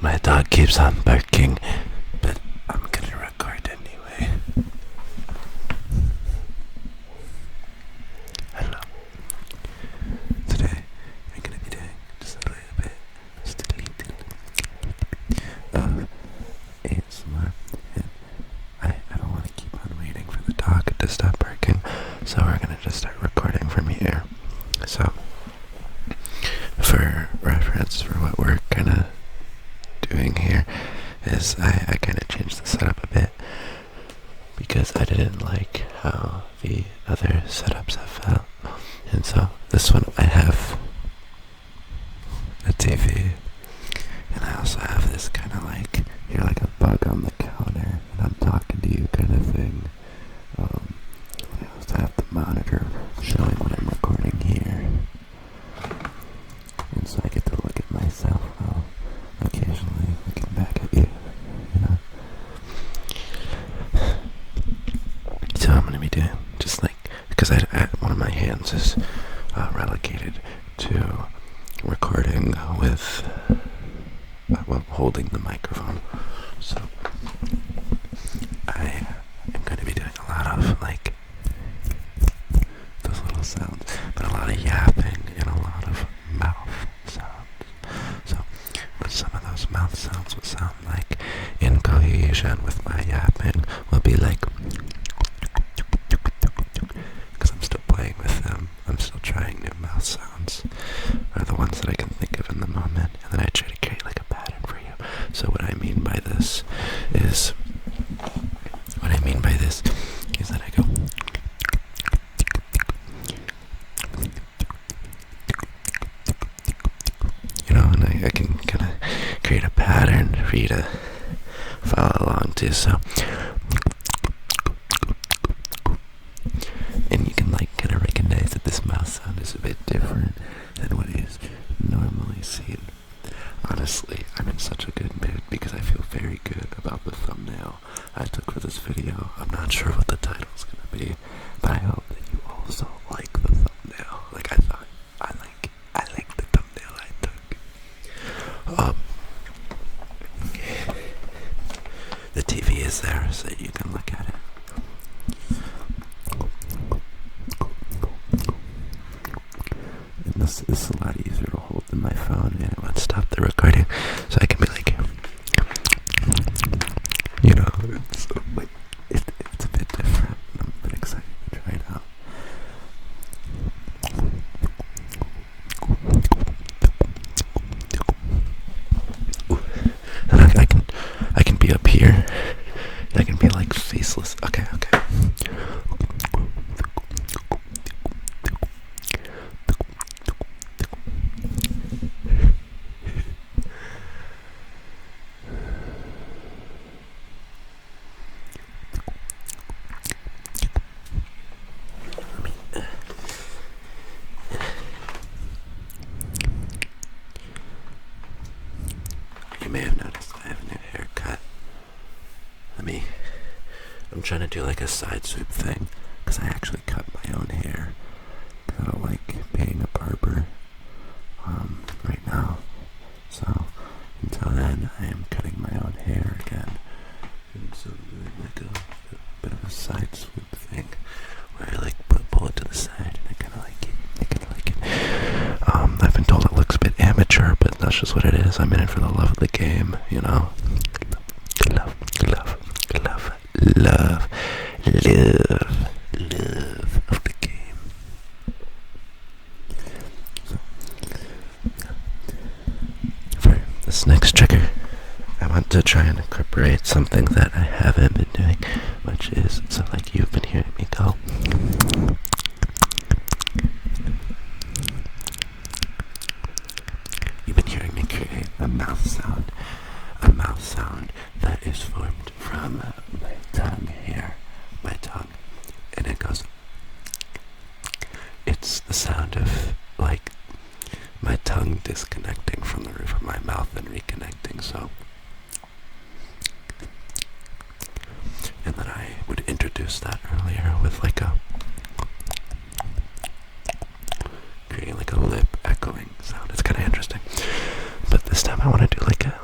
My dog keeps on barking, but I'm gonna record anyway. Hello. Today, I'm gonna be doing just a little bit of ASMR, and I don't want to keep on waiting for the dog to stop barking, so we're gonna just start recording from here. So, for reference for what we're kind of doing here is I kind of changed the setup a bit because I didn't like how the other setups have felt, and so this one I have a TV, and I also have this kind of like, you're like a bug on the counter and I'm talking to you kind of thing. I also have the monitor showing what I'm recording here, and so I get to look at myself while occasionally looking back at you, you know. So I'm gonna be doing just like, because one of my hands is relegated to recording with holding the microphone, so I am going to be doing a lot of like those little sounds, but a lot of yapping and a lot of mouth sounds. So what some of those mouth sounds will sound like in cohesion with my yapping will be like, because I'm still playing with them, I'm still trying new mouth sounds, are the ones that I can think of in the moment, and then I try to create like a pattern for you. So what I mean by this is that I go, you know, and I can kind of create a pattern for you to follow along to. So, and you can like kind of recognize that this mouth sound is a bit different than what is normally seen. Honestly, I'm in such a good mood because I feel very good about the thumbnail I took for this video. I'm not sure what the title's gonna be, but I hope that you also like the thumbnail. Like I like the thumbnail I took. The TV is there so you can look at it. And this is a lot easier to hold than my phone, and it won't stop the recording, so I can be like, you know, it's like, it's a bit different, and I'm a bit excited to try it out. And I can be up here, and I can be like faceless. Okay. You may have noticed I have a new haircut. I'm trying to do like a side swoop thing, because I actually cut my own hair. I don't like paying a barber right now. So until then, I am cutting my own hair again. And so I'm doing like a bit of a side swoop thing, where I like pull it to the side, and I kind of like it. I've been told it looks a bit amateur, but that's just what it is. I'm in it for the love of the game, you know. Love of the game. So, for this next trigger, I want to try and incorporate something that I haven't been doing, which is, so like you've been hearing me go. You've been hearing me create a mouth sound that is formed from my tongue here, and it goes, it's the sound of like my tongue disconnecting from the roof of my mouth and reconnecting, so, and then I would introduce that earlier with like creating like a lip echoing sound. It's kind of interesting, but this time I want to do like a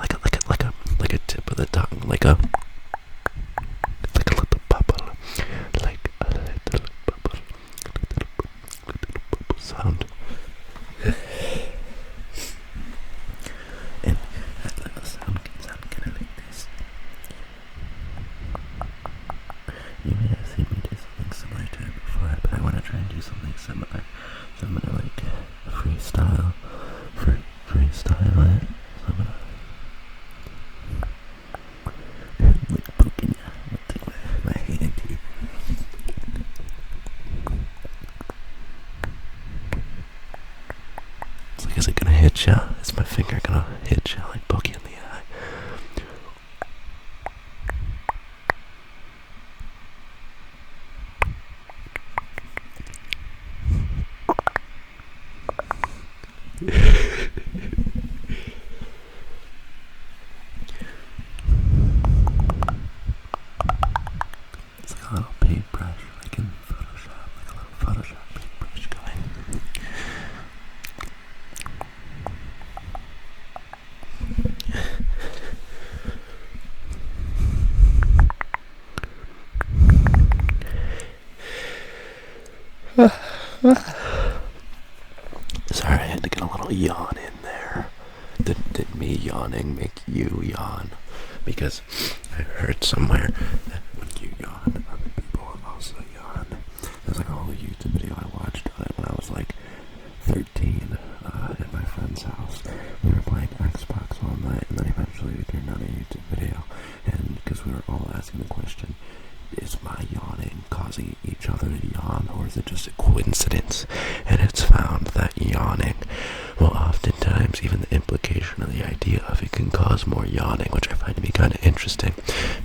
hit ya. Is my finger gonna hit ya like poke you in the eye? It's like a little paintbrush, like in Photoshop, like a little Photoshop paintbrush going. Sorry, I had to get a little yawn in there. Did me yawning make you yawn? Because I heard somewhere that when you yawn, other people also yawn. There's like a whole YouTube video I watched on it when I was like 13 at my friend's house. We were playing Xbox all night, and then eventually we turned on a YouTube video, and because we were all asking the question, is my yawning causing each other to yawn, or is it just a coincidence? And it's found that yawning, well, oftentimes even the implication of the idea of it can cause more yawning, which I find to be kind of interesting,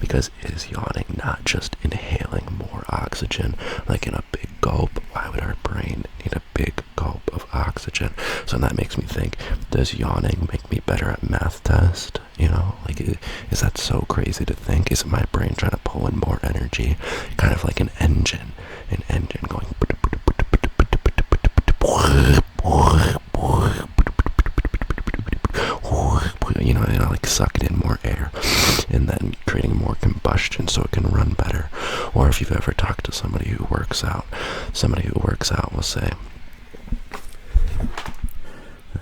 because is yawning not just inhaling more oxygen, like in a big gulp? Why would our brain need a big gulp of oxygen? So that makes me think, does yawning make me better at math test? You know, like, is that so crazy to think? Is my brain trying to pull in more energy? Kind of like an engine going. You know, like sucking in more air and then creating more combustion so it can run better. Or if you've ever talked to somebody who works out will say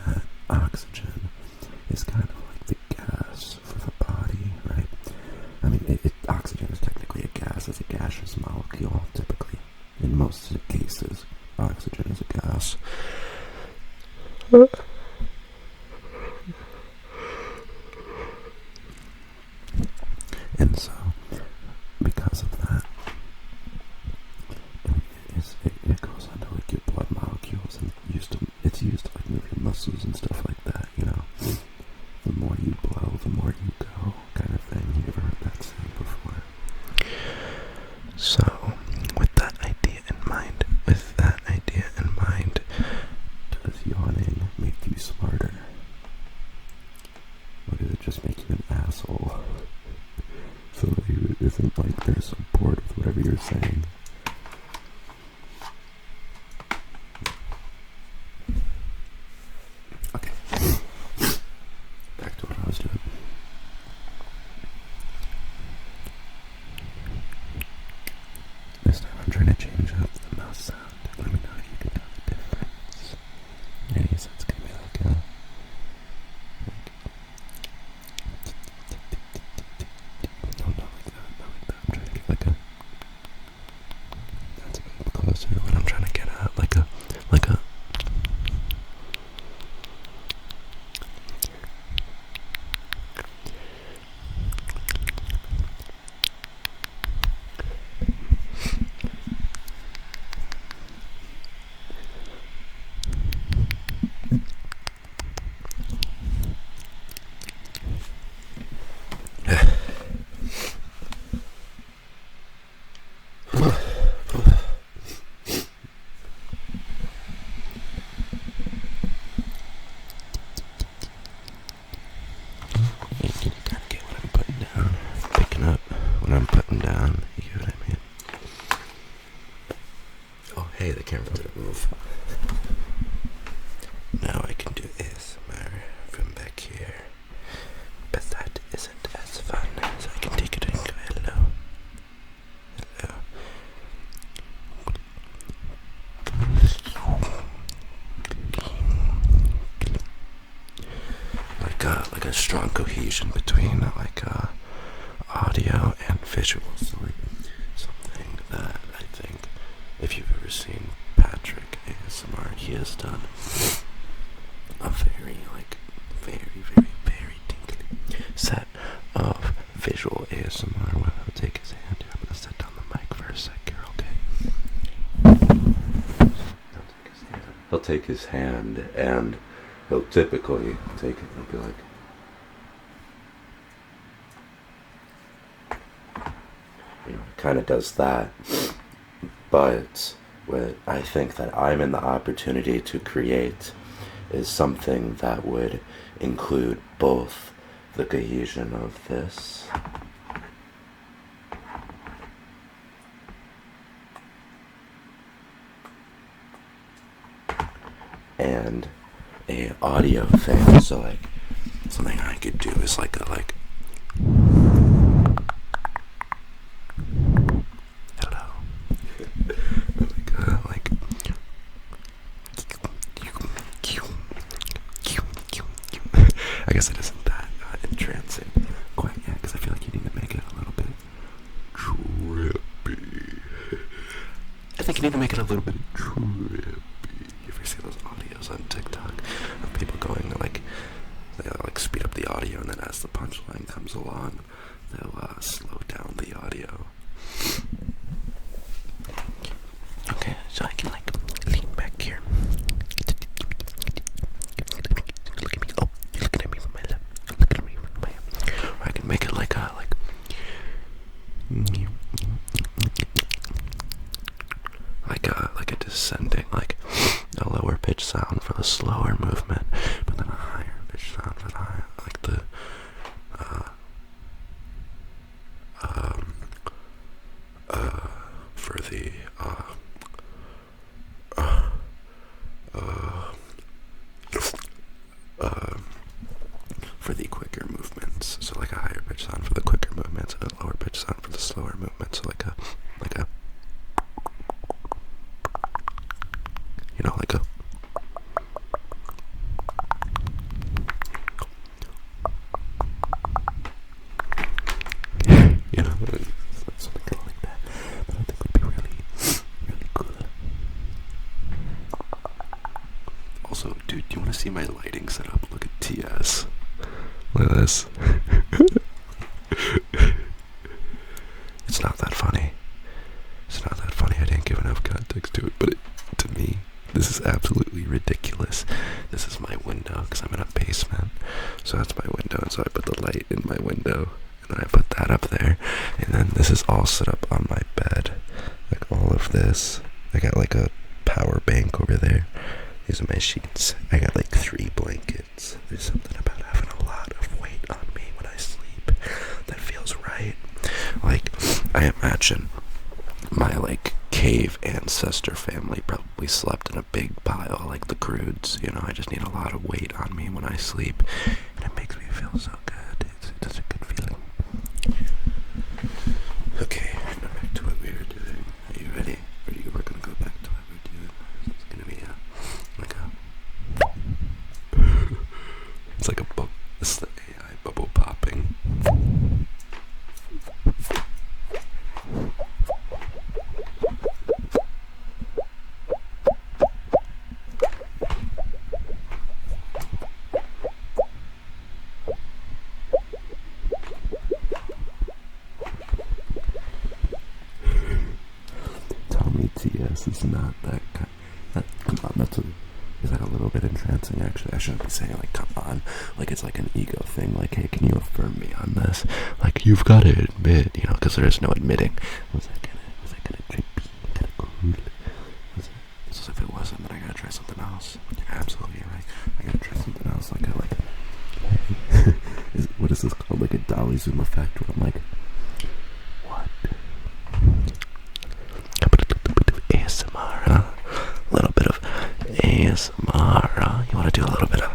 that oxygen is kind of like the gas for the body, right? I mean, oxygen is technically a gas. It's a gaseous molecule, typically. In most cases, oxygen is a gas. And so, because of that, it goes onto like your blood molecules, and it's used to like move your muscles and stuff like that, you know. The more you blow, the more you go, kind of thing. You ever heard that saying before? So, with that idea in mind, does yawning make you smarter? Or does it just make you an asshole? So that it isn't like they're so bored with whatever you're saying. Okay. Back to what I was doing. This time I'm trying to change up the mouth sound. Let me know if you can tell the difference. Yeah, so it's gonna be like a... No, not like that. I'm trying to get like a... That's a bit closer to what I'm trying to get at. Like a... Hey, the camera didn't move. Now I can do ASMR from back here, but that isn't as fun, so I can take it and go hello. Like a strong cohesion between audio and visuals. So like something that I think, if you've ever seen Patrick ASMR, he has done a very tinkly set of visual ASMR. Where I'll take his hand here. I'm gonna set down the mic for a sec here, okay? He'll take his hand and he'll typically take it and be like, kind of does that. But what I think that I'm in the opportunity to create is something that would include both the cohesion of this and a audio thing. So like something I could do is like a hello. like I guess it isn't that entrancing quite yet, because I feel like you need to make it a little bit trippy. I think you need to make it a little bit trippy. You ever see those audios on TikTok of people going like, they like speed up the audio, and then as the punchline comes along, they'll slow down the audio. Okay, so I can like lean back here. Look at me. Oh, you're looking at me from my left. You're looking at me from my left. Or I can make it like a descending, like a lower pitch sound for the slower movement, but then a higher pitch sound for the higher, like the for the for the quicker movements. So like a higher pitch sound for the quicker movements and a lower pitch sound for the slower movements. So like a you know, like a you know, something like that. But I think would be really cool. Also, dude, do you want to see my lighting setup? Look at TS. Look at this. It's not that funny. It's not that funny. I didn't give enough context to it, but to me, this is absolutely ridiculous. This is my window, because I'm in a basement. So that's my window, and so I put the light in my window, and then I put that up there, and then this is all set up on my bed. Like all of this. I got like a power bank over there. These are my sheets. I got like 3 blankets. There's something about having a lot of weight on me when I sleep that feels right. Like, I imagine my like cave ancestor family probably slept in a big pile like the Goods. You know, I just need a lot of weight on me when I sleep, and it makes me feel so good. It's a good feeling. Okay, back to what we were doing. Are you ready? We're gonna go back to what we're doing. It's gonna be it's like a bubble. It's the AI bubble popping. Tell me TS is not that kind. Come on, is that a little bit entrancing? Actually, I shouldn't be saying like come on, like it's like an ego thing, like hey, can you affirm me on this? Like you've got to admit, you know, because there is no admitting. Was that kind of trippy, kind of cool? It's as if it wasn't, then I gotta try something else. You're absolutely right. I gotta try something else. Like what is this called? Like a dolly zoom effect, where I'm like, what? ASMR, huh? A little bit of ASMR, huh? You want to do a little bit of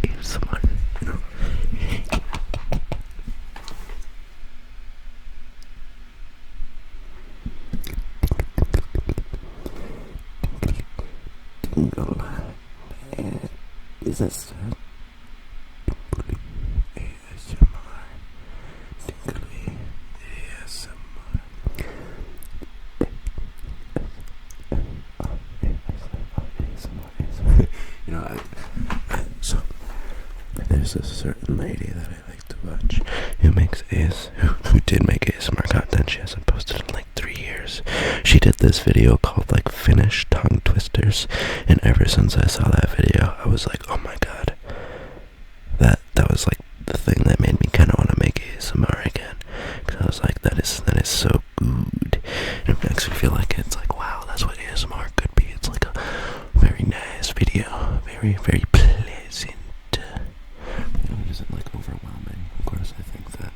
ASMR, you know? Is this ASMR? Tingly ASMR. You know, so there's a certain lady that I like who did make ASMR content. She hasn't posted in like 3 years. She did this video called like Finnish tongue twisters, and ever since I saw that video, I was like, oh my god, that was like the thing that made me kind of want to make ASMR again, because I was like, that is so good, and it makes me feel like it's like, wow, that's what ASMR could be. It's like a very nice video, very, very pleasant. It isn't like overwhelming. Of course, I think that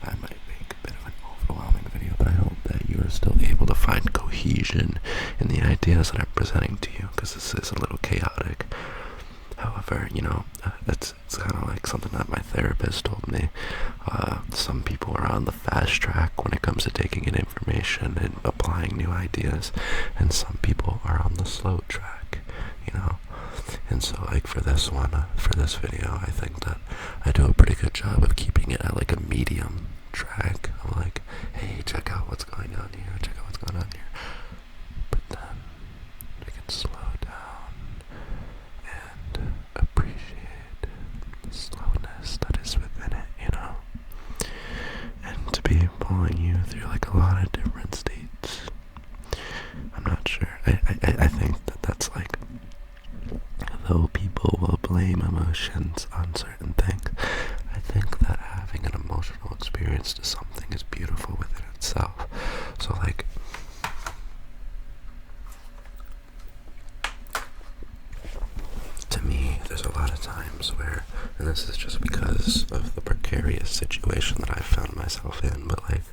I might make a bit of an overwhelming video, but I hope that you are still able to find cohesion in the ideas that I'm presenting to you, because this is a little chaotic. However, it's kind of like something that my therapist told me. Some people are on the fast track when it comes to taking in information and applying new ideas, and some people are on the slow track, And so, like, for this video, I think that I do a pretty good job of keeping it at like a medium track. I'm like, hey, check out what's going on here, but then we can slow down and appreciate the slowness that is within it, and to be pulling you through like a lot of different states. I'm not sure. I think that that's like, though people will blame emotions on certain things, I think that having an emotional experience to something is beautiful within itself. So like, to me, there's a lot of times where, and this is just because of the precarious situation that I've found myself in, but like,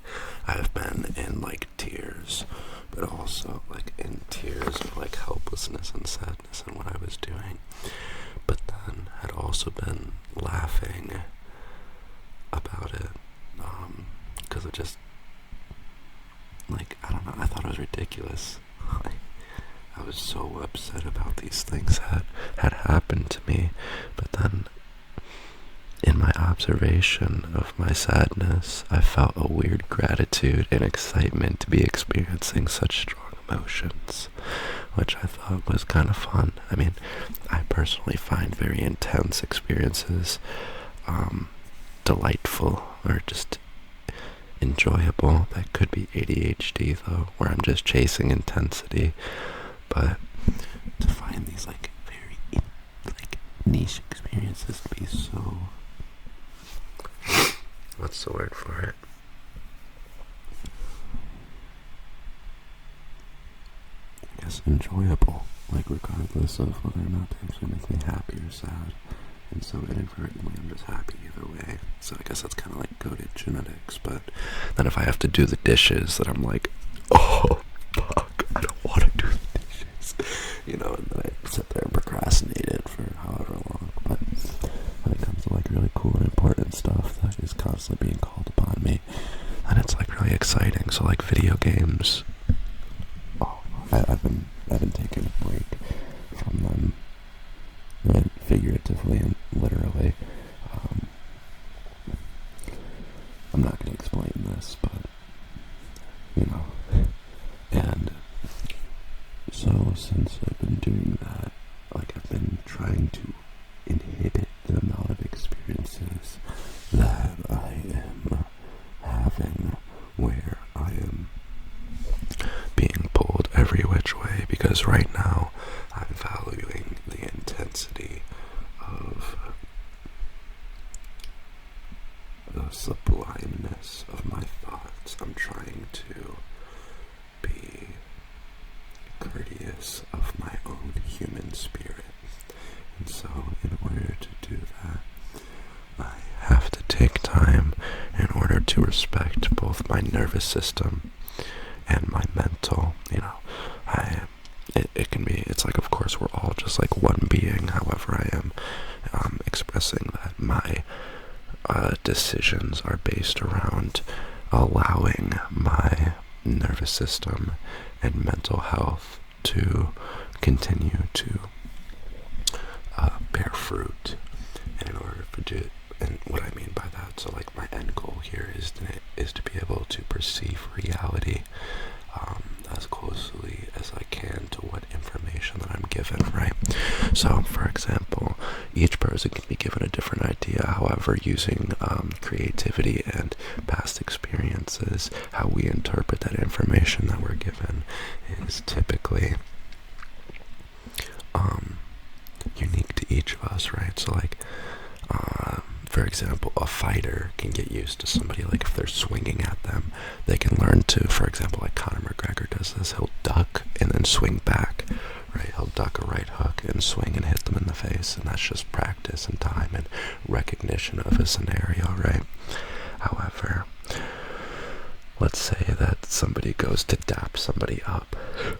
I've been in like tears, but also like in tears of like helplessness and sadness in what I was doing, but then had also been laughing about it, because of just, like, I don't know, I thought it was ridiculous. I was so upset about these things that had happened to me, but then in my observation of my sadness, I felt a weird gratitude and excitement to be experiencing such strong emotions, which I thought was kind of fun. I mean, I personally find very intense experiences delightful, or just enjoyable. That could be ADHD though, where I'm just chasing intensity. But to find these like very like niche experiences to be so, what's the word for it? I guess enjoyable, like regardless of whether or not they actually make me happy or sad. And so inadvertently I'm just happy either way. So I guess that's kind of like goated genetics. But then if I have to do the dishes, that I'm like, oh fuck, I don't want to do the dishes, and then I sit there and procrastinate it for however long. But when it comes to like really cool and important stuff that is constantly being called upon me, then it's like really exciting. So like video games, I've been taking a break from them, and figuratively and literally. I'm not going to explain this, but and so since I've been doing that, like, I've been trying to inhibit the amount of experiences that I am having where I am being pulled every which way, because right now I'm valuing the intensity of the sublimeness of my thoughts. I'm trying to be courteous of my own human spirit, and so in order to do that, I have to take time in order to respect both my nervous system and my mental. It can be, it's like, of course, we're all just like one being. However, I am expressing that my decisions are based around allowing my nervous system and mental health to continue to bear fruit. And in order to, and what I mean by that, so like my end goal here is to be able to perceive reality as closely as I can to what information that I'm given, right? So, for example, each person can be given a different idea. However, using creativity and because how we interpret that information that we're given is typically unique to each of us, right? So like, for example, a fighter can get used to somebody, like if they're swinging at them, they can learn to, for example, like Conor McGregor does this, he'll duck and then swing back, right? He'll duck a right hook and swing and hit them in the face, and that's just practice and time and recognition of a scenario, right? However, let's say that somebody goes to dap somebody up,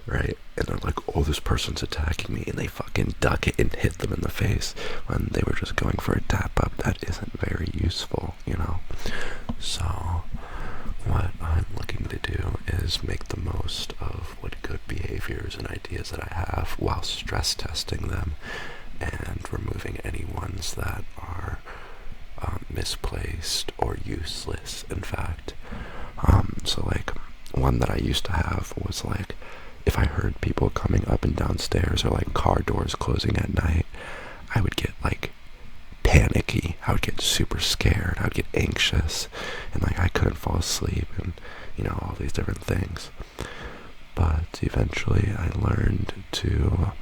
right? And they're like, oh, this person's attacking me, and they fucking duck it and hit them in the face when they were just going for a tap up. That isn't very useful, you know? So what I'm looking to do is make the most of what good behaviors and ideas that I have while stress testing them and removing any ones that are misplaced or useless, in fact. So like, one that I used to have was like, if I heard people coming up and down stairs or like car doors closing at night, I would get like panicky. I would get super scared. I would get anxious, and like I couldn't fall asleep, and you know, all these different things. But eventually I learned to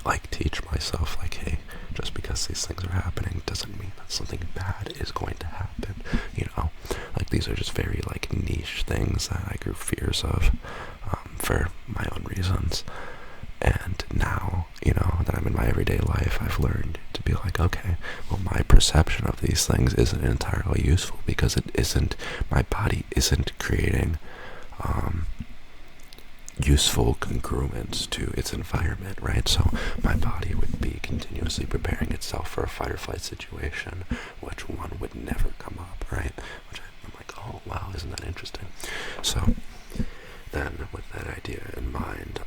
like teach myself, like, hey, just because these things are happening doesn't mean that something bad is going to happen, you know? Like, these are just very like niche things that I grew fears of for my own reasons. And now, you know, that I'm in my everyday life, I've learned to be like, okay, well, my perception of these things isn't entirely useful because it isn't, my body isn't creating useful congruence to its environment, right? So my body would be continuously preparing itself for a fight or flight situation, which one would never come up, right? Which I'm like, oh wow, isn't that interesting? So then with that idea in mind,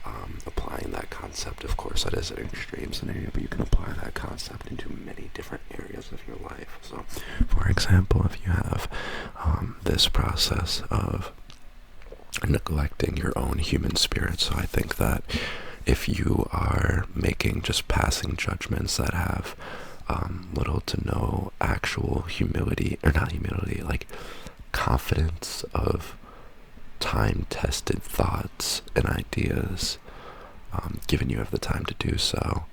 applying that concept, of course that is an extreme scenario, but you can apply that concept into many different areas of your life. So for example, if you have this process of neglecting your own human spirit. So I think that if you are making just passing judgments that have little to no actual humility, or not humility, like confidence of time-tested thoughts and ideas, given you have the time to do so,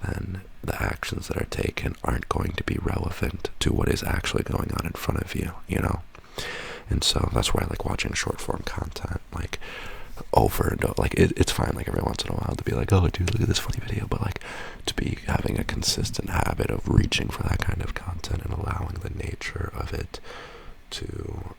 then the actions that are taken aren't going to be relevant to what is actually going on in front of you, you know? And so that's why I like watching short form content, like over and over. Like it's fine, like every once in a while to be like, oh dude, look at this funny video, but like to be having a consistent habit of reaching for that kind of content and allowing the nature of it to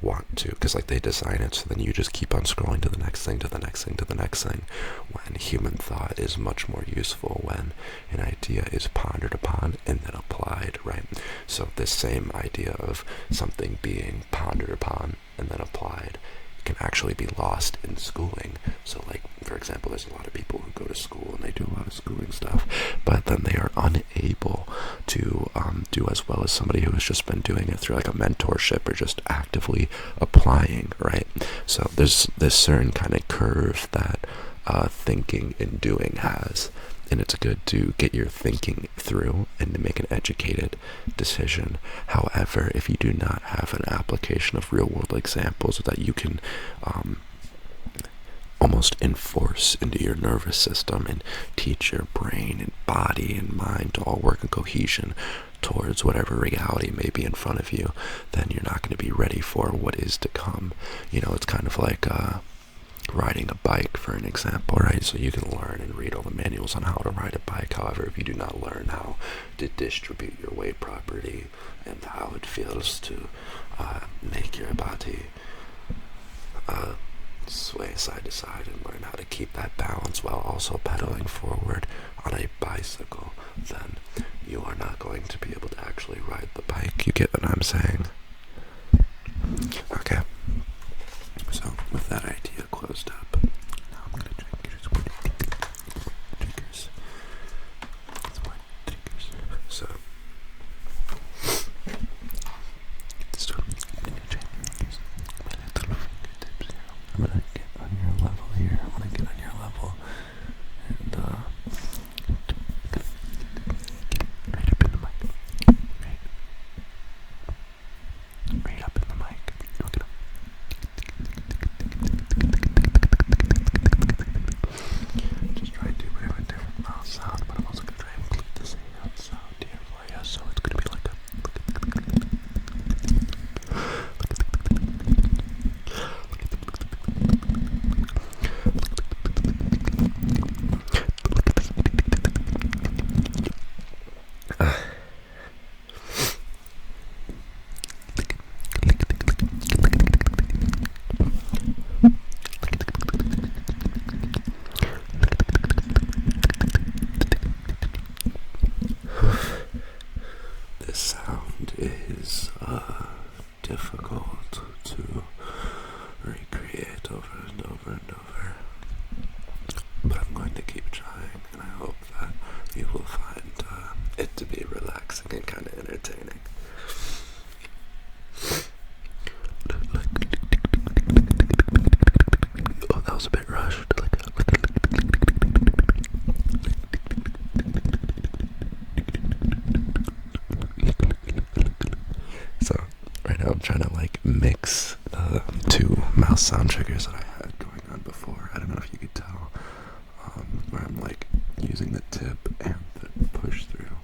want to, because like they design it so then you just keep on scrolling to the next thing, to the next thing, to the next thing, when human thought is much more useful when an idea is pondered upon and then applied, right? So this same idea of something being pondered upon and then applied can actually be lost in schooling. So like, for example, there's a lot of people who go to school and they do a lot of schooling stuff, but then they are unable to do as well as somebody who has just been doing it through like a mentorship or just actively applying, right? So there's this certain kind of curve that thinking and doing has, and it's good to get your thinking through and to make an educated decision. However, if you do not have an application of real-world examples that you can almost enforce into your nervous system and teach your brain and body and mind to all work in cohesion towards whatever reality may be in front of you, then you're not going to be ready for what is to come. You know, it's kind of like riding a bike, for an example, right? So you can learn and read all the manuals on how to ride a bike. However, if you do not learn how to distribute your weight properly and how it feels to make your body sway side to side and learn how to keep that balance while also pedaling forward on a bicycle, then you are not going to be able to actually ride the bike. You get what I'm saying? Okay. So with that idea closed up, now I'm gonna drink some more drinkers. Some more drinkers. So I'm gonna get on your level here. I wanna get on your level and right up in the mic. Right up in the mic. difficult to recreate over and over and over. But I'm going to keep trying, and I hope that you will find it to be relaxing and kind of entertaining. Oh, that was a bit rushed. So right now I'm trying to like mix two mouth sound triggers that I had going on before. I don't know if you could tell, where I'm like using the tip and the push through,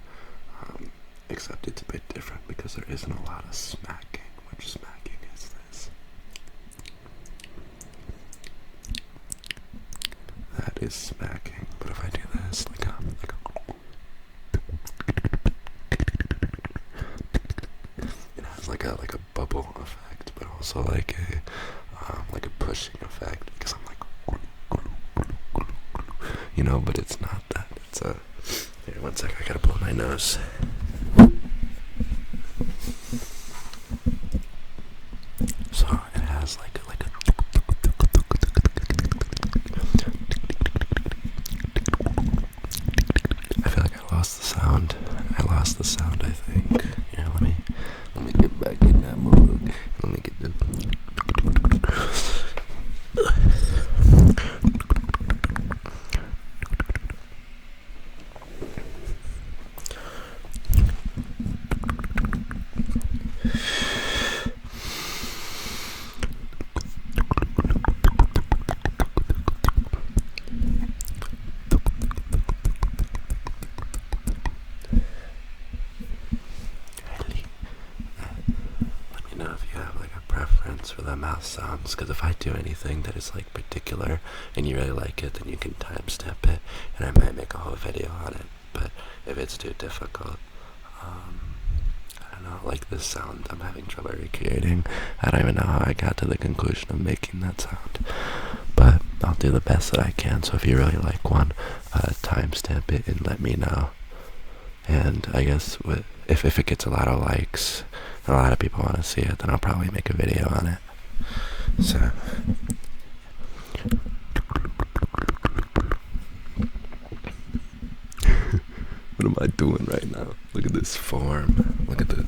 except it's a bit different because there isn't a lot of smacking. Which smacking is this? That is smacking. But if I do this, it has like a bubble effect, but also like a pushing effect because I'm like, but it's not that. It's a. Here, one sec. I gotta blow my nose. So it has like a I feel like I lost the sound, I think. Yeah, let me get back in that mood. Let me get the for the mouth sounds, because if I do anything that is like particular and you really like it, then you can timestamp it and I might make a whole video on it. But if it's too difficult, I don't know, like this sound I'm having trouble recreating. I don't even know how I got to the conclusion of making that sound, but I'll do the best that I can. So if you really like one, timestamp it and let me know. And I guess if it gets a lot of likes and a lot of people want to see it, then I'll probably make a video on it. So what am I doing right now? Look at this form. Look at the.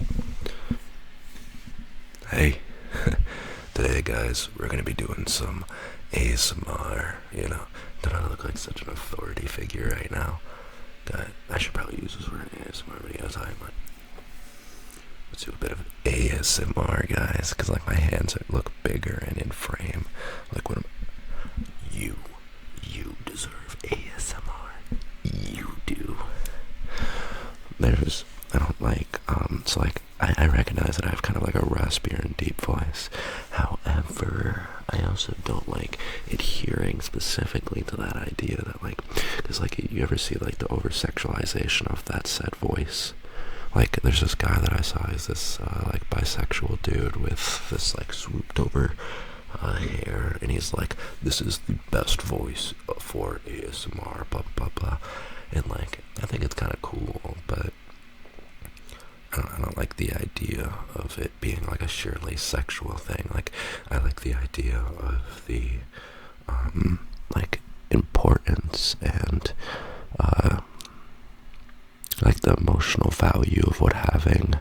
Hey, today guys, we're gonna be doing some ASMR. Don't I look like such an authority figure right now? God, I should probably use this word in ASMR videos. Let's do a bit of ASMR, guys, because like my hands look bigger and in frame. Like what you deserve ASMR. You do. I don't like, so like, I recognize that I have kind of like a raspier and deep voice. However, I also don't like adhering specifically to that idea that like, because like you ever see like the over-sexualization of that said voice? Like there's this guy that I saw, is this like bisexual dude with this like swooped over hair, and he's like, this is the best voice for ASMR, blah blah blah. And like, I think it's kind of cool, but I don't like the idea of it being like a surely sexual thing. Like, I like the idea of the like importance and like the emotional value of what having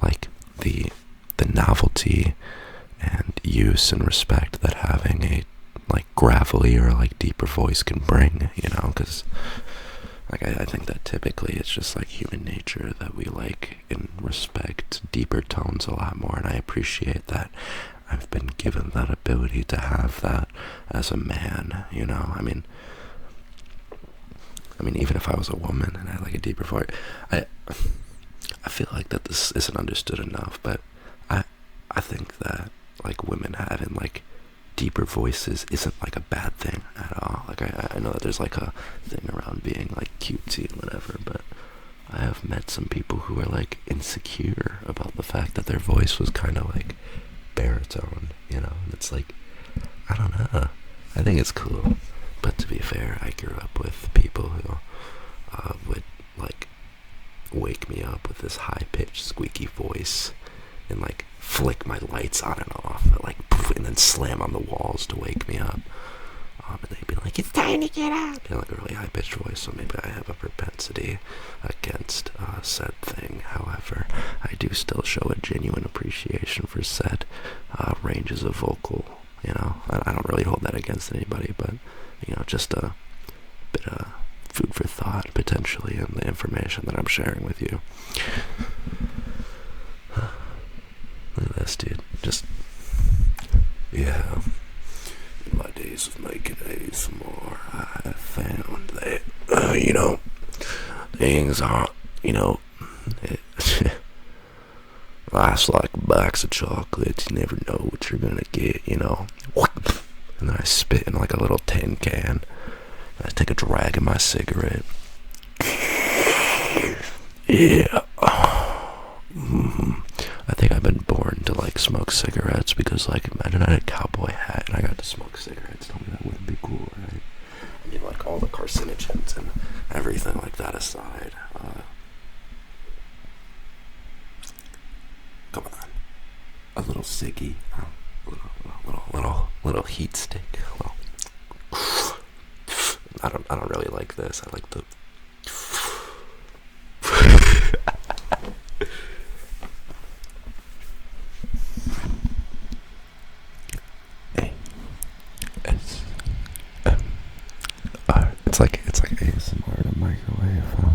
like the novelty and use and respect that having a like gravelly or like deeper voice can bring, because like I think that typically it's just like human nature that we like and respect deeper tones a lot more, and I appreciate that I've been given that ability to have that as a man. I mean, even if I was a woman and I had like a deeper voice, I feel like that this isn't understood enough, but I think that like women having like deeper voices isn't like a bad thing at all. Like I know that there's like a thing around being like cutesy and whatever, but I have met some people who are like insecure about the fact that their voice was kind of like baritone, and it's like, I don't know, I think it's cool. But to be fair, I grew up with people who would like wake me up with this high-pitched squeaky voice, and like flick my lights on and off, and then slam on the walls to wake me up. And they'd be like, "It's time to get up," in like a really high-pitched voice. So maybe I have a propensity against said thing. However, I do still show a genuine appreciation for said ranges of vocal. I don't really hold that against anybody, but just a bit of food for thought potentially in the information that I'm sharing with you. Look at this, dude. Yeah. In my days of making ASMR, I found that, things aren't, life's like a box of chocolates. You never know what you're gonna get, And then I spit in like a little tin can. I take a drag of my cigarette. Yeah. I think I've been born to like smoke cigarettes because like imagine I had a cowboy hat and I got to smoke cigarettes. Tell me that wouldn't be cool, right? I mean, like all the carcinogens and everything like that aside. Come on, a little ciggy, little heat stick. Well, I don't really like this. I like the. It's like ASMR in a microwave, huh?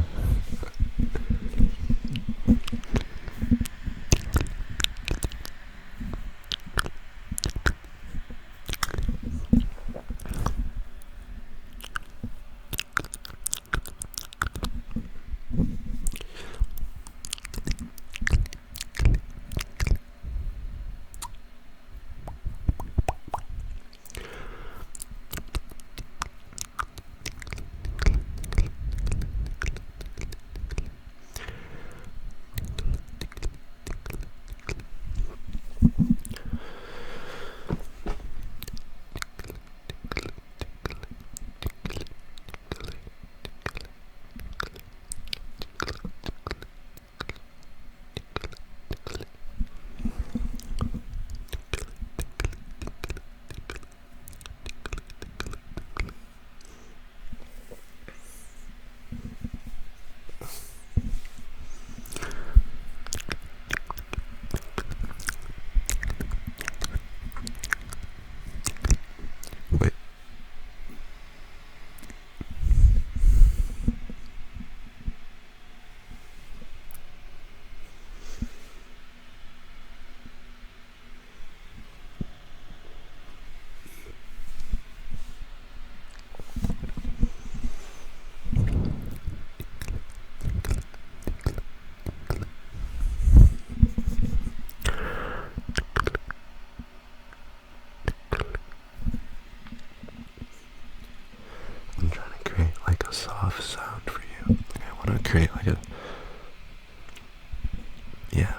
Soft sound for you. I want to create like a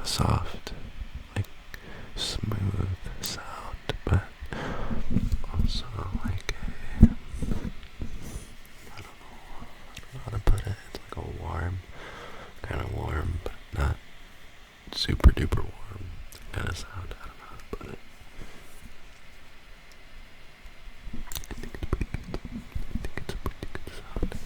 soft, like smooth sound, but also like I don't know how to put it. It's like a warm, kind of warm, but not super duper warm kind of sound. I don't know how to put it. I think it's pretty good. It's a pretty good sound.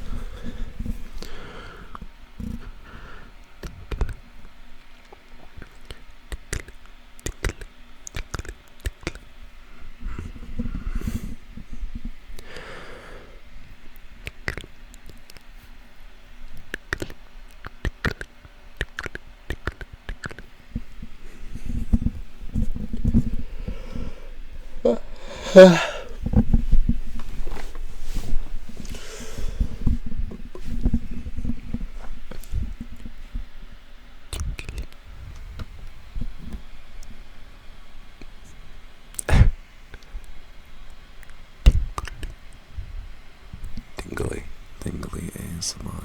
Tingly ASMR.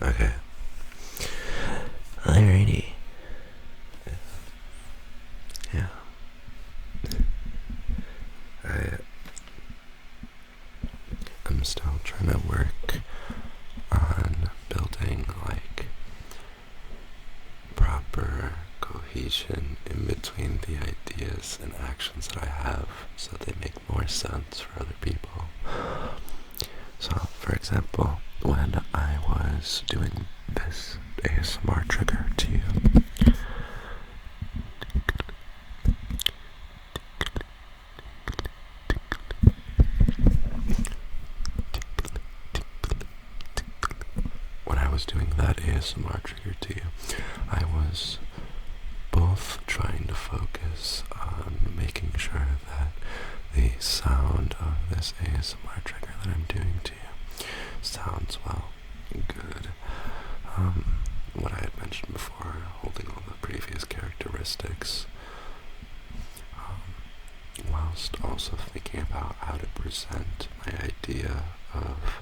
Okay. Alrighty. Yeah. I'm still trying to work on building like proper transition in between the ideas and actions that I have so they make more sense for other people. So, for example, when I was doing this ASMR trigger to you, when I was doing that ASMR trigger to you, I was both trying to focus on making sure that the sound of this ASMR trigger that I'm doing to you sounds, well, good. What I had mentioned before, holding all the previous characteristics, whilst also thinking about how to present my idea of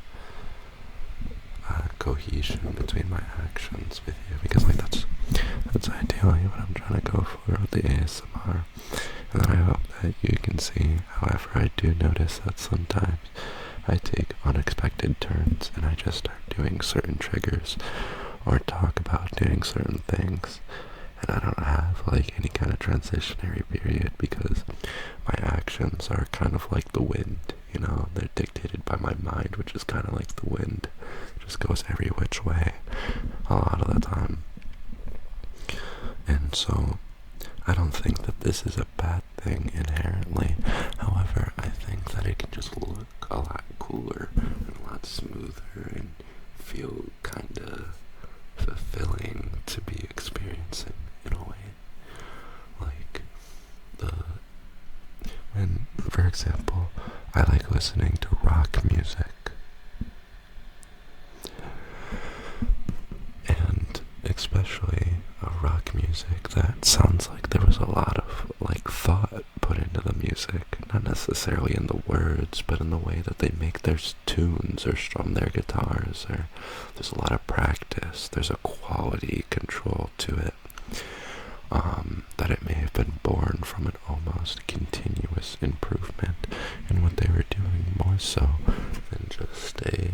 cohesion between my actions with you, because like that's ideally what I'm trying to go for with the ASMR. And then I hope that you can see, however, I do notice that sometimes I take unexpected turns and I just start doing certain triggers or talk about doing certain things, and I don't have like any kind of transitionary period because my actions are kind of like the wind, you know, they're dictated by my mind, which is kind of like the wind. It just goes every which way a lot of the time. And so I don't think that this is a bad thing inherently. However, I think that it can just look a lot cooler and a lot smoother and feel kind of fulfilling to be experiencing in a way. Like when, for example, I like listening to rock music. And especially rock music that sounds like there was a lot of like thought put into the music, not necessarily in the words, but in the way that they make their tunes or strum their guitars, or there's a lot of practice, there's a quality control to it, that it may have been born from an almost continuous improvement in what they were doing, more so than just a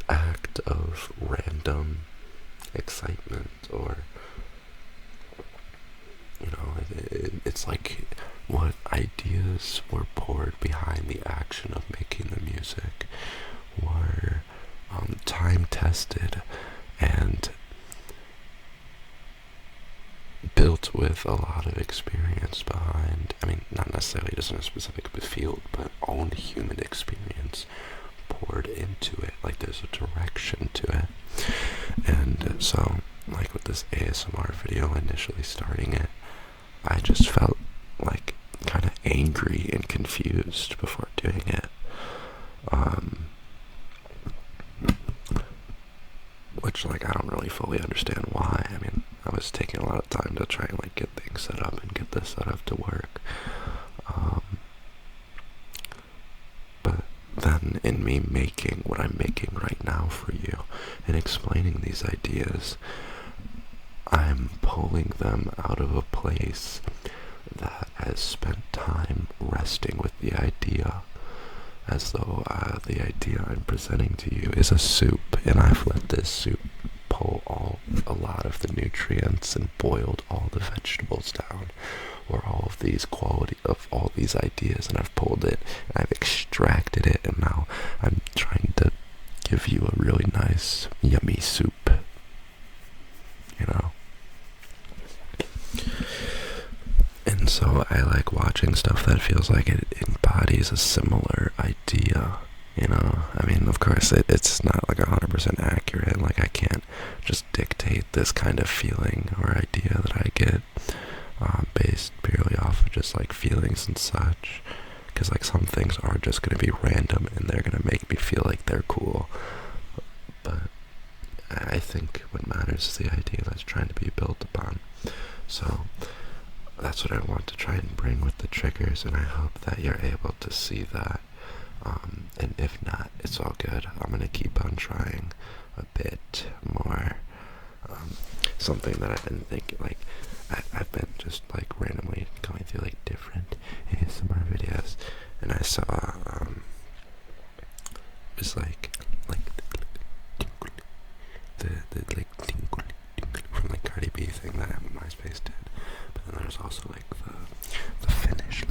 act of random excitement, or you know, it's like what ideas were poured behind the action of making the music were time tested and built with a lot of experience behind. I mean, not necessarily just in a specific field, but own human experience poured into it. Like there's a direction to it. And so, like with this ASMR video initially starting it, I just felt like kind of angry and confused before doing it. Which, like, I don't really fully understand why. I mean, I was taking a lot of time to try and like get things set up and get this set up to work. But then in me making what I'm making right now for you and explaining these ideas, I'm pulling them out of a place that has spent time resting with the idea, as though the idea I'm presenting to you is a soup, and I've let this soup pull a lot of the nutrients and boiled all the vegetables down, or all of these quality of all these ideas, and I've pulled it, and I've extracted it, and now I'm trying to give you a really nice, yummy soup, you know? And so I like watching stuff that feels like it embodies a similar idea, you know? I mean, of course, it's not like 100% accurate. Like, I can't just dictate this kind of feeling or idea that I get based purely off of just, like, feelings and such. Because, like, some things are just going to be random, and they're going to make me feel like they're cool. But I think what matters is the idea that's trying to be built upon. So that's what I want to try and bring with the triggers, and I hope that you're able to see that. And if not, it's all good. I'm going to keep on trying a bit more. Something that I've been thinking, like, I've been just, like, randomly going through, like, different ASMR videos, and I saw, it's like, the like, tinkle from, like, Cardi B thing that MySpace did. there's also like the Finnish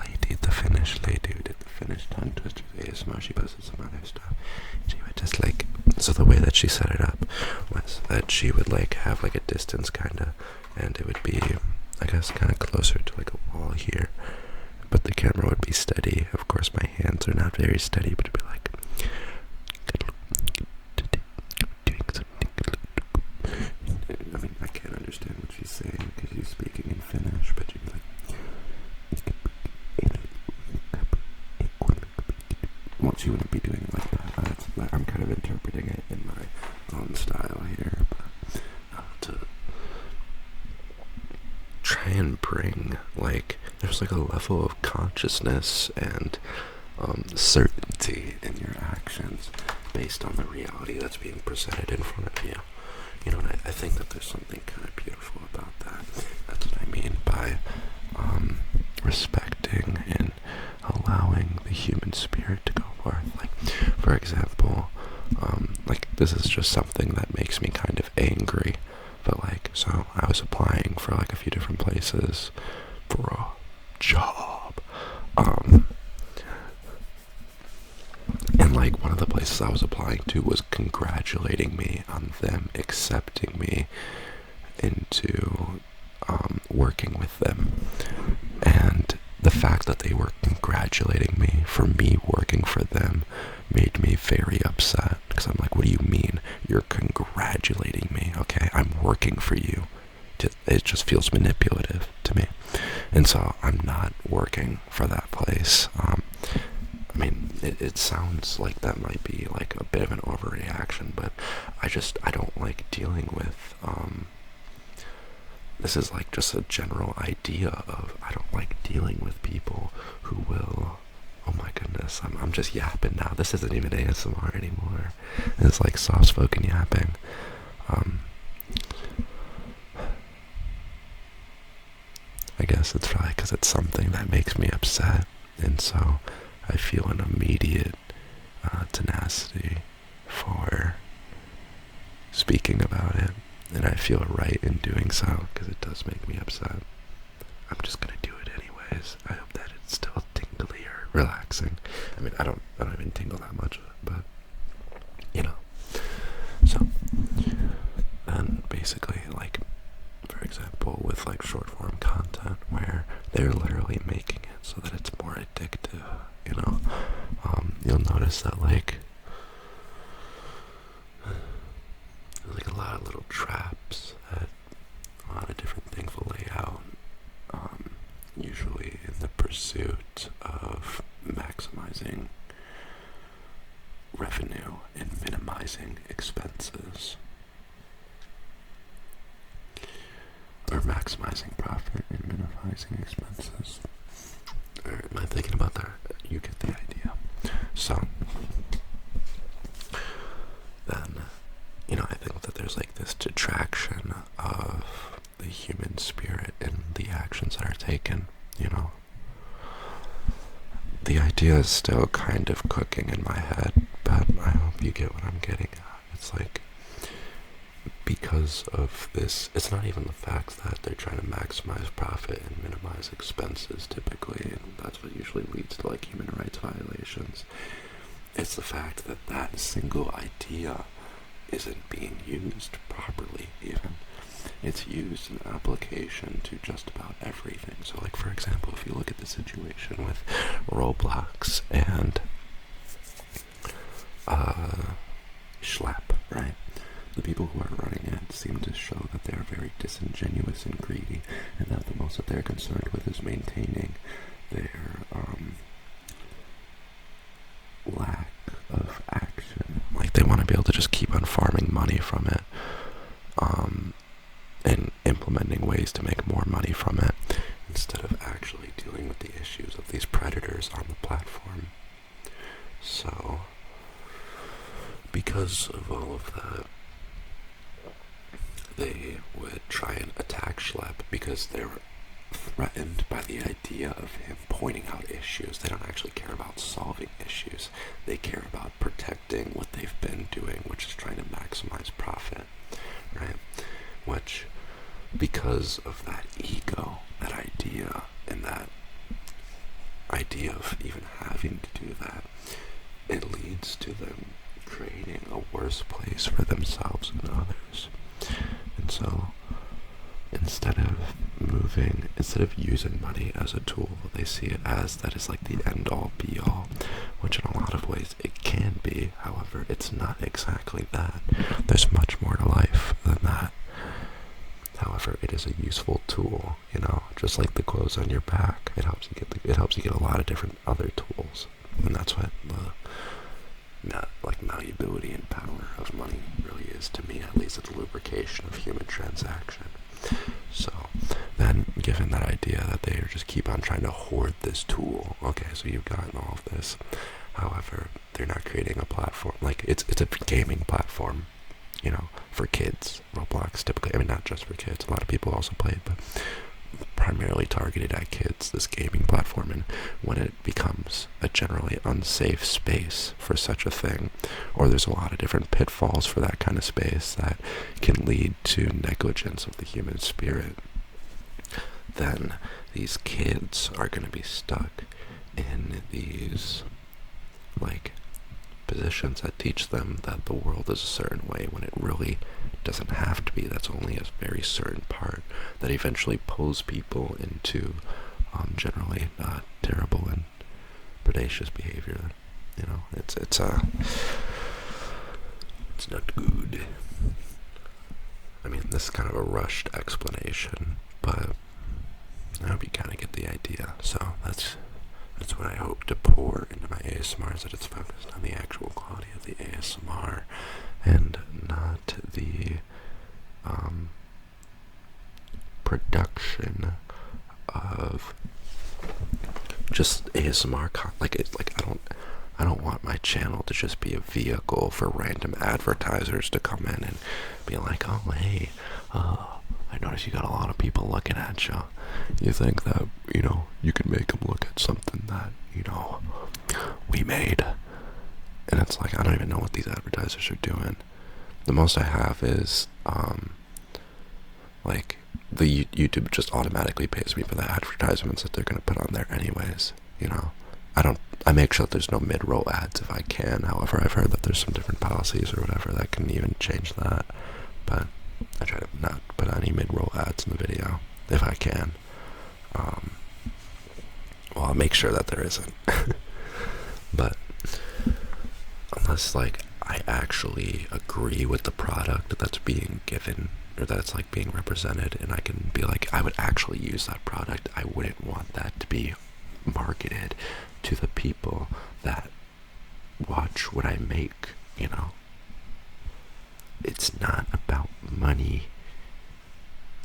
lady who did the Finnish tongue twisters ASMR. She posted some other stuff. She would just like, so the way that she set it up was that she would like have like a distance kinda, and it would be, I guess, kind of closer to like a wall here, but the camera would be steady. Of course my hands are not very steady, but it'd be like I mean, I can't understand what she's saying because she's speaking in Finnish, but she'd be like, well, she wouldn't be doing it like that. I'm kind of interpreting it in my own style here, but to try and bring, like, there's like a level of consciousness and certainty in your actions based on the reality that's being presented in front of you. You know, and I think that there's something kind of beautiful about that. That's what I mean by respecting and allowing the human spirit to go forth. Like, for example, like, this is just something that makes me kind of angry, but like, so I was applying for like a few different places for a job, and like one of the places I was applying to was congratulating me on them accepting me into working with them. And the fact that they were congratulating me for me working for them made me very upset, because I'm like, what do you mean you're congratulating me? Okay, I'm working for you. It just feels manipulative to me, and so I'm not working for that place. I mean, it sounds like that might be like a bit of an overreaction, but I don't like dealing with, this is like just a general idea of, I don't like dealing with people who will, oh my goodness, I'm just yapping now. This isn't even ASMR anymore. It's like soft-spoken yapping. I guess it's probably because it's something that makes me upset, and so I feel an immediate tenacity for speaking about it, and I feel right in doing so because it does make me upset. I'm just gonna do it anyways. I hope that it's still tingly or relaxing. I mean, I don't even tingle that much, but you know. So, and basically, like, for example, with like short form content where they're literally making it so that it's more addictive, you know, you'll notice that like there's like a lot of little traps that a lot of different things will lay out, usually in the pursuit of maximizing revenue and minimizing expenses, or maximizing profit and minimizing expenses. Or am I thinking about that? You get the idea. So then, you know, I think that there's like this detraction of the human spirit in the actions that are taken, you know. The idea is still kind of cooking in my head, but I hope you get what I'm getting at. It's like, because of this, it's not even the fact that they're trying to maximize profit and minimize expenses typically, and that's what usually leads to like human rights violations. It's the fact that that single idea isn't being used properly even. It's used in application to just about everything. So like, for example, if you look at the situation with Roblox and Schlep, right? The people who are running it seem to show that they are very disingenuous and greedy, and that the most that they're concerned with is maintaining their lack of action. Like, they want to be able to just keep on farming money from it, and implementing ways to make more money from it, instead of actually dealing with the issues of these predators on the platform. So, because of all of that, they would try and attack Schlep because they were threatened by the idea of him pointing out issues. They don't actually care about solving issues. They care about protecting what they've been doing, which is trying to maximize profit, right? Which, because of that ego, that idea idea of even having to do that, it leads to them creating a worse place for themselves and others. And so instead of using money as a tool, they see it as that is like the end all be all, which in a lot of ways it can be. However, it's not exactly that. There's much more to life than that. However, it is a useful tool, just like the clothes on your back. It helps you get a lot of different other tools, and that's what the malleability and power of money really is to me. At least it's a lubrication of human transaction. So then, given that idea that they just keep on trying to hoard this tool, okay, so you've gotten all of this. However, they're not creating a platform. Like, it's a gaming platform, for kids. Roblox typically, I mean, not just for kids. A lot of people also play it, but primarily targeted at kids, this gaming platform. And when it becomes a generally unsafe space for such a thing, or there's a lot of different pitfalls for that kind of space that can lead to negligence of the human spirit, then these kids are going to be stuck in these positions that teach them that the world is a certain way when it really doesn't have to be. That's only a very certain part that eventually pulls people into generally terrible and predacious behavior. It's not good. I mean, this is kind of a rushed explanation, but I hope you kind of get the idea. So that's what I hope to pour into my ASMR, is that it's focused on the actual quality of the ASMR and not the production of just ASMR. I don't want my channel to just be a vehicle for random advertisers to come in and be like, oh, hey, I notice you got a lot of people looking at you. You think that, you can make them look at something that, we made. And it's like, I don't even know what these advertisers are doing. The most I have is, the YouTube just automatically pays me for the advertisements that they're going to put on there anyways, I make sure that there's no mid-roll ads if I can. However, I've heard that there's some different policies or whatever that can even change that. But I try to not put any mid-roll ads in the video if I can. I'll make sure that there isn't. But unless I actually agree with the product that's being given, or that's being represented, and I can be like, I would actually use that product, I wouldn't want that to be marketed to the people that watch what I make. It's not about money,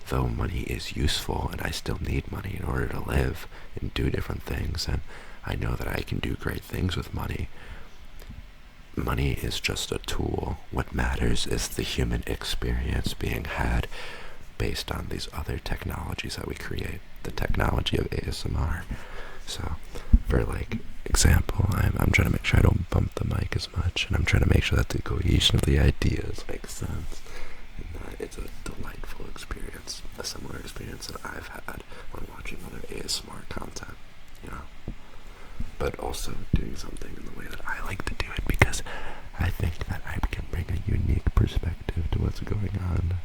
though money is useful, and I still need money in order to live and do different things, and I know that I can do great things with money. Money is just a tool. What matters is the human experience being had based on these other technologies that we create, the technology of ASMR. So, for example, I'm trying to make sure I don't bump the mic as much, and I'm trying to make sure that the cohesion of the ideas makes sense, and that it's a delightful experience, a similar experience that I've had when watching other ASMR content, but also doing something in the way that I like to do it, because I think that I can bring a unique perspective to what's going on,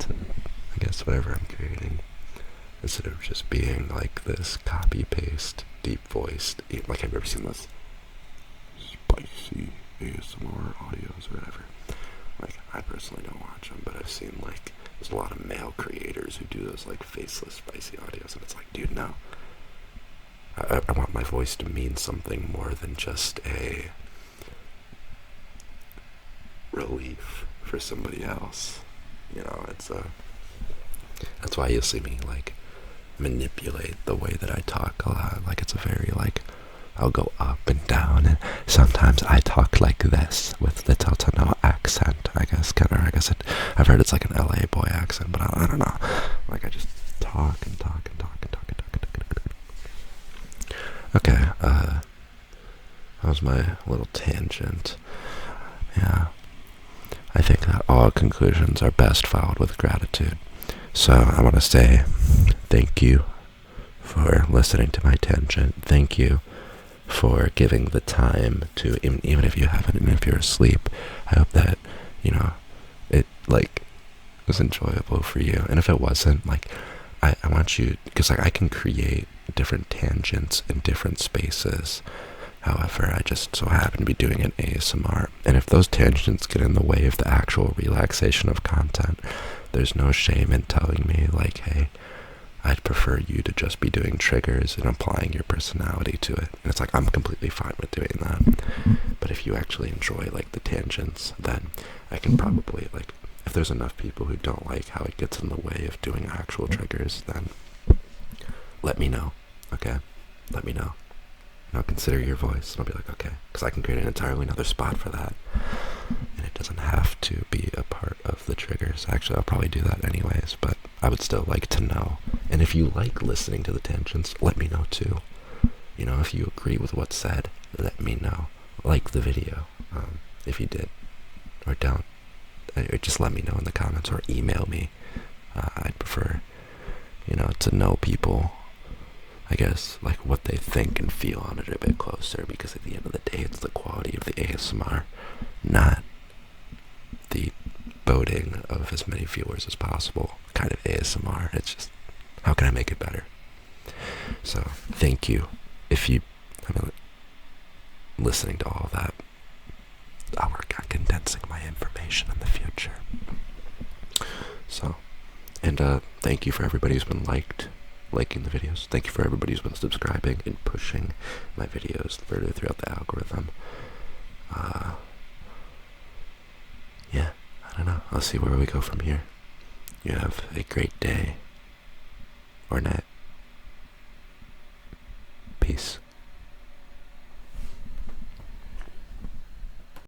to, I guess, whatever I'm creating, instead of just being this copy-paste, deep-voiced, have you ever seen this spicy ASMR audios or whatever? I personally don't watch them, but I've seen, there's a lot of male creators who do those, faceless, spicy audios, and it's dude, no. I want my voice to mean something more than just a relief for somebody else. That's why you'll see me, manipulate the way that I talk a lot. It's a very, I'll go up and down, and sometimes I talk like this with the Totano accent, I guess, I've heard it's an LA boy accent, but I don't know. I just talk and talk and talk and talk and talk and talk and talk. Okay, that was my little tangent. Yeah. I think that all conclusions are best followed with gratitude. So I want to say thank you for listening to my tangent. Thank you for giving the time to, even if you haven't, even if you're asleep. I hope that, it, was enjoyable for you. And if it wasn't, I want you, because, I can create different tangents in different spaces. However, I just so happen to be doing an ASMR. And if those tangents get in the way of the actual relaxation of content, there's no shame in telling me, hey, I'd prefer you to just be doing triggers and applying your personality to it. And it's I'm completely fine with doing that. But if you actually enjoy, the tangents, then I can probably, if there's enough people who don't like how it gets in the way of doing actual triggers, then let me know, okay? Let me know. And I'll consider your voice, and I'll be okay, because I can create an entirely another spot for that. And it doesn't have to be a part of the triggers. Actually, I'll probably do that anyways, but I would still like to know. And if you like listening to the tangents, let me know too. If you agree with what's said, let me know. Like the video, if you did, or don't. Or just let me know in the comments, or email me. I'd prefer, to know people, I guess, what they think and feel on it a bit closer, because at the end of the day, it's the quality of the ASMR, not the boating of as many viewers as possible kind of ASMR. It's just, how can I make it better? So, thank you. If you have been listening to all that, I'll work on condensing my information in the future. So, and thank you for everybody who's been liking the videos. Thank you for everybody who's been subscribing and pushing my videos further throughout the algorithm. Yeah, I don't know. I'll see where we go from here. You have a great day or night.